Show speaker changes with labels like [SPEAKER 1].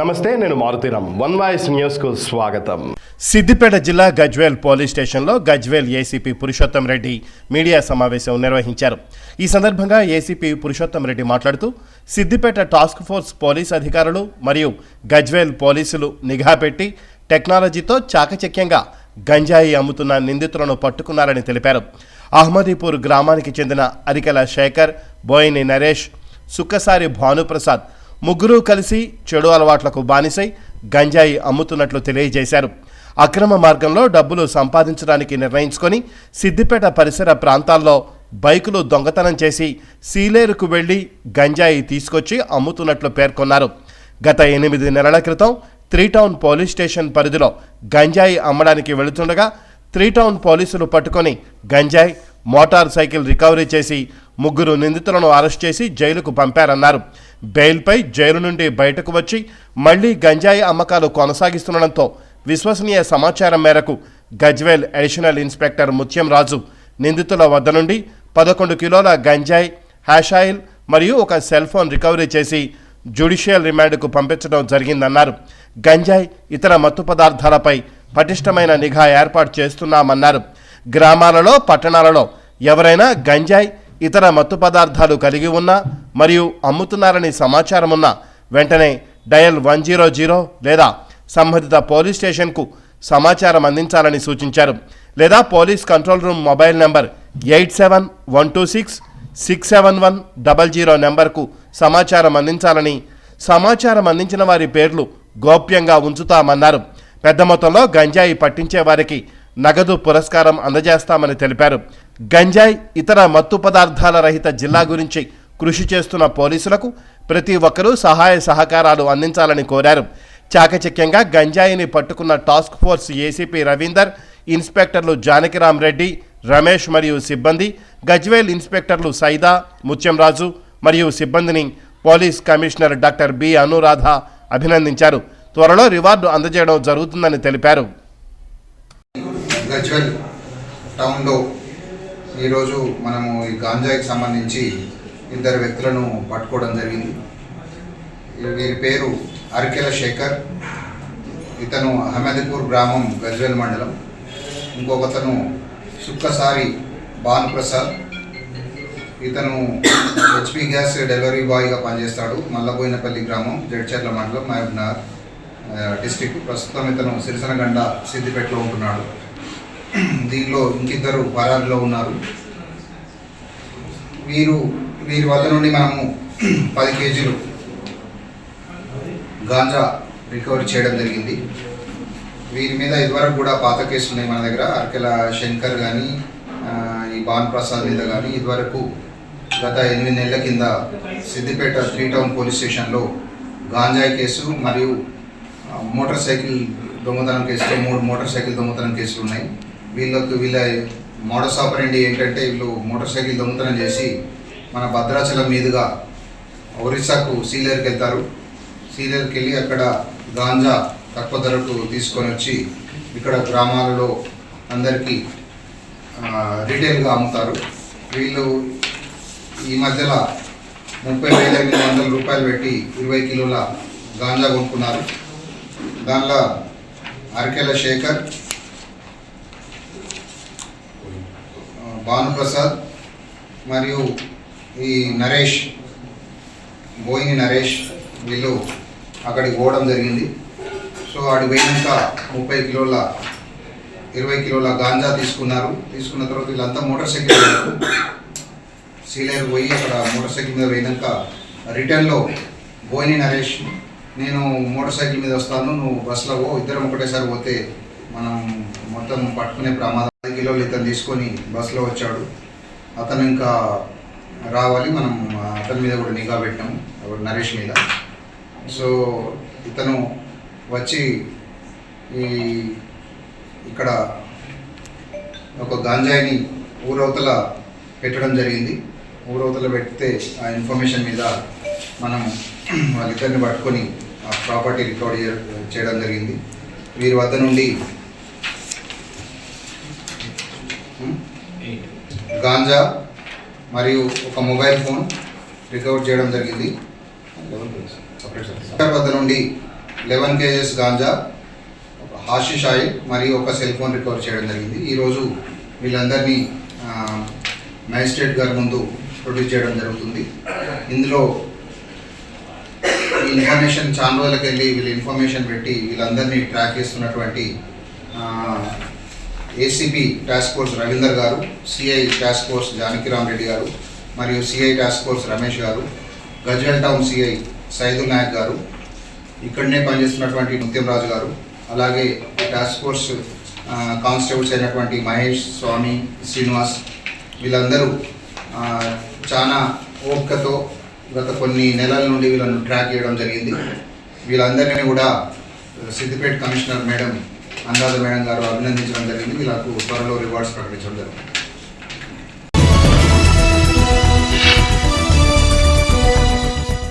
[SPEAKER 1] నమస్తే, నేను Maruthi Ram. One voice న్యూస్కు స్వాగతం.
[SPEAKER 2] సిద్దిపేట జిల్లా గజ్వేల్ పోలీస్ స్టేషన్లో గజ్వేల్ ఏసీపీ పురుషోత్తం రెడ్డి మీడియా సమావేశం నిర్వహించారు. ఈ సందర్భంగా ఏసీపీ పురుషోత్తం రెడ్డి మాట్లాడుతూ సిద్దిపేట టాస్క్ ఫోర్స్ పోలీస్ అధికారులు మరియు గజ్వేల్ పోలీసులు నిఘా పెట్టి టెక్నాలజీతో చాకచక్యంగా గంజాయి అమ్ముతున్న నిందితులను పట్టుకున్నారని తెలిపారు. అహ్మదీపూర్ గ్రామానికి చెందిన అరికెల శేఖర్, బోయిని నరేష్, సుక్కసారి భానుప్రసాద్ ముగ్గురు కలిసి చెడు అలవాట్లకు బానిసై గంజాయి అమ్ముతున్నట్లు తెలియజేశారు. అక్రమ మార్గంలో డబ్బులు సంపాదించడానికి నిర్ణయించుకొని సిద్దిపేట పరిసర ప్రాంతాల్లో బైకులు దొంగతనం చేసి సీలేరుకు వెళ్లి గంజాయి తీసుకొచ్చి అమ్ముతున్నట్లు పేర్కొన్నారు. గత 8 నెలల క్రితం 3 టౌన్ పోలీస్ స్టేషన్ పరిధిలో గంజాయి అమ్మడానికి వెళుతుండగా 3 టౌన్ పోలీసులు పట్టుకొని గంజాయి, మోటార్ సైకిల్ రికవరీ చేసి 3 నిందితులను అరెస్ట్ చేసి జైలుకు పంపారన్నారు. బెయిల్పై జైలు నుండి బయటకు వచ్చి మళ్లీ గంజాయి అమ్మకాలు కొనసాగిస్తుండడంతో విశ్వసనీయ సమాచారం మేరకు గజ్వేల్ అడిషనల్ ఇన్స్పెక్టర్ ముత్యం రాజు నిందితుల వద్ద నుండి 11 కిలోల గంజాయి, హ్యాష్ ఆయిల్ మరియు ఒక సెల్ ఫోన్ రికవరీ చేసి జ్యుడిషియల్ రిమాండ్కు పంపించడం జరిగిందన్నారు. గంజాయి, ఇతర మత్తు పదార్థాలపై పటిష్టమైన నిఘా ఏర్పాటు చేస్తున్నామన్నారు. గ్రామాలలో, పట్టణాలలో ఎవరైనా గంజాయి, ఇతర మత్తు పదార్థాలు కలిగి ఉన్నా మరియు అమ్ముతున్నారని సమాచారం ఉన్నా వెంటనే డయల్ 100 లేదా సంబంధిత పోలీస్ స్టేషన్కు సమాచారం అందించాలని సూచించారు. లేదా police control room mobile number 8712667100 నెంబర్కు సమాచారం అందించాలని, సమాచారం అందించిన వారి పేర్లు గోప్యంగా ఉంచుతామన్నారు. పెద్ద మొత్తంలో గంజాయి పట్టించే వారికి నగదు పురస్కారం అందజేస్తామని తెలిపారు. గంజాయి, ఇతర మత్తు పదార్థాల రహిత జిల్లా గురించి కృషి చేస్తున్న పోలీసులకు ప్రతి ఒక్కరూ సహాయ సహకారాలు అందించాలని కోరారు. చాకచక్యంగా గంజాయిని పట్టుకున్న టాస్క్ ఫోర్స్ ఏసీపీ రవీందర్, ఇన్స్పెక్టర్లు జానకిరామ్ రెడ్డి, రమేష్ మరియు సిబ్బంది, గజ్వేల్ ఇన్స్పెక్టర్లు సైదా, ముత్యంరాజు మరియు సిబ్బందిని police commissioner doctor B Anuradha అభినందించారు. త్వరలో రివార్డు అందజేయడం జరుగుతుందని తెలిపారు.
[SPEAKER 3] గజ్వేల్ టౌన్లో ఈరోజు మనము ఈ గాంజాయికి సంబంధించి 2 వ్యక్తులను పట్టుకోవడం జరిగింది. వీరి పేరు అరికెల శేఖర్, ఇతను అహ్మదీపూర్ గ్రామం, గజ్వేల్ మండలం. ఇంకొకతను సుక్కసారి భానుప్రసాద్, ఇతను హెచ్పి గ్యాస్ డెలివరీ బాయ్గా పనిచేస్తాడు. మల్లబోయినపల్లి గ్రామం, జడ్చర్ల మండలం, మహబూబ్నగర్ డిస్టిక్. ప్రస్తుతం ఇతను సిరిసనగండ, సిద్దిపేటలో ఉంటున్నాడు. దీనిలో ఇంకిద్దరు పరారీలో ఉన్నారు. వీరి వద్ద నుండి మనము 10 కేజీలు గాంజా రికవరీ చేయడం జరిగింది. వీరి మీద ఇదివరకు కూడా పాత కేసులు ఉన్నాయి మన దగ్గర. అరికెల శంకర్ కానీ, ఈ భానుప్రసాద్ మీద కానీ ఇదివరకు గత 8 నెలల కింద సిద్దిపేట 3 టౌన్ పోలీస్ స్టేషన్లో గాంజాయి కేసు మరియు మోటార్ సైకిల్ దొంగతనం కేసులో 3 మోటార్ సైకిల్ దొంగతనం కేసులు ఉన్నాయి. వీళ్ళ మోడస్ ఆపరెండి ఏంటంటే, వీళ్ళు మోటార్ సైకిల్ దొంగతనం చేసి మన భద్రాచలం మీదుగా ఒరిస్సాకు సీలేరుకి వెళ్తారు. సీలేరుకి వెళ్ళి అక్కడ గాంజా తక్కువ ధరకు తీసుకొని వచ్చి ఇక్కడ గ్రామాలలో అందరికీ రీటైల్గా అమ్ముతారు. వీళ్ళు ఈ మధ్యలో 30,500 రూపాయలు పెట్టి 20 కిలోల గాంజా కొనుక్కున్నారు. దానిలో అరికెల శేఖర్, భానుప్రసాద్ మరియు ఈ నరేష్, బోయిని నరేష్, వీళ్ళు అక్కడికి పోవడం జరిగింది. సో అక్కడికి పోయినాక 20 కిలోల గాంజా తీసుకున్నారు. తీసుకున్న తర్వాత వీళ్ళంతా మోటార్ సైకిల్ సీలేరు పోయి అక్కడ మోటార్ సైకిల్ మీద పోయినాక రిటర్న్లో బోయిని నరేష్, నేను మోటార్ సైకిల్ మీద వస్తాను, నువ్వు బస్సులో పో, ఇద్దరం ఒకటేసారి పోతే మనం మొత్తం పట్టుకునే ప్రమాదం. 10 కిలోలు ఇతను తీసుకొని బస్సులో వచ్చాడు. అతను ఇంకా రావాలి, మనం అతని మీద కూడా నిఘా పెట్టాము, నరేష్ మీద. సో ఇతను వచ్చి ఇక్కడ ఒక గాంజాయిని ఊరవతల పెట్టడం జరిగింది. ఊరవతల పెడితే ఆ ఇన్ఫర్మేషన్ మీద మనం వాళ్ళిద్దరిని పట్టుకొని ఆ ప్రాపర్టీ రికవరీ చేయడం జరిగింది. వీరి వద్ద నుండి గాంజా మరియు ఒక మొబైల్ ఫోన్ రికవర్ చేయడం జరిగింది. వద్ద నుండి 11 కేజెస్ గాంజా, హాషిష్ ఆయిల్ మరియు ఒక సెల్ ఫోన్ రికవర్ చేయడం జరిగింది. ఈరోజు వీళ్ళందరినీ మ్యాజిస్ట్రేట్ గారి ముందు ప్రొడ్యూస్ చేయడం జరుగుతుంది. ఇందులో ఈ ఇన్ఫర్మేషన్ చాలా రోజులకి వెళ్ళి వీళ్ళు ఇన్ఫర్మేషన్ పెట్టి వీళ్ళందరినీ ట్రాక్ చేస్తున్నటువంటి ఏసీపీ టాస్క్ ఫోర్స్ రవీందర్ గారు, CI task force Janakiram Reddy గారు మరియు సిఐ టాస్క్ ఫోర్స్ రమేష్ గారు, గజ్వేల్ టౌన్ సిఐ సైదుల్ నాయక్ గారు, ఇక్కడనే పనిచేస్తున్నటువంటి ముత్యం రాజు గారు, అలాగే టాస్క్ ఫోర్స్ కానిస్టేబుల్స్ అయినటువంటి మహేష్, స్వామి, శ్రీనివాస్, వీళ్ళందరూ చాలా ఓపికతో గత కొన్ని నెలల నుండి వీళ్ళను ట్రాక్ చేయడం జరిగింది. వీళ్ళందరినీ కూడా Siddipet commissioner madam Anuradha madam గారు అభినందించడం జరిగింది. వీళ్ళకు త్వరలో రివార్డ్స్ ప్రకటించడం జరుగుతుంది.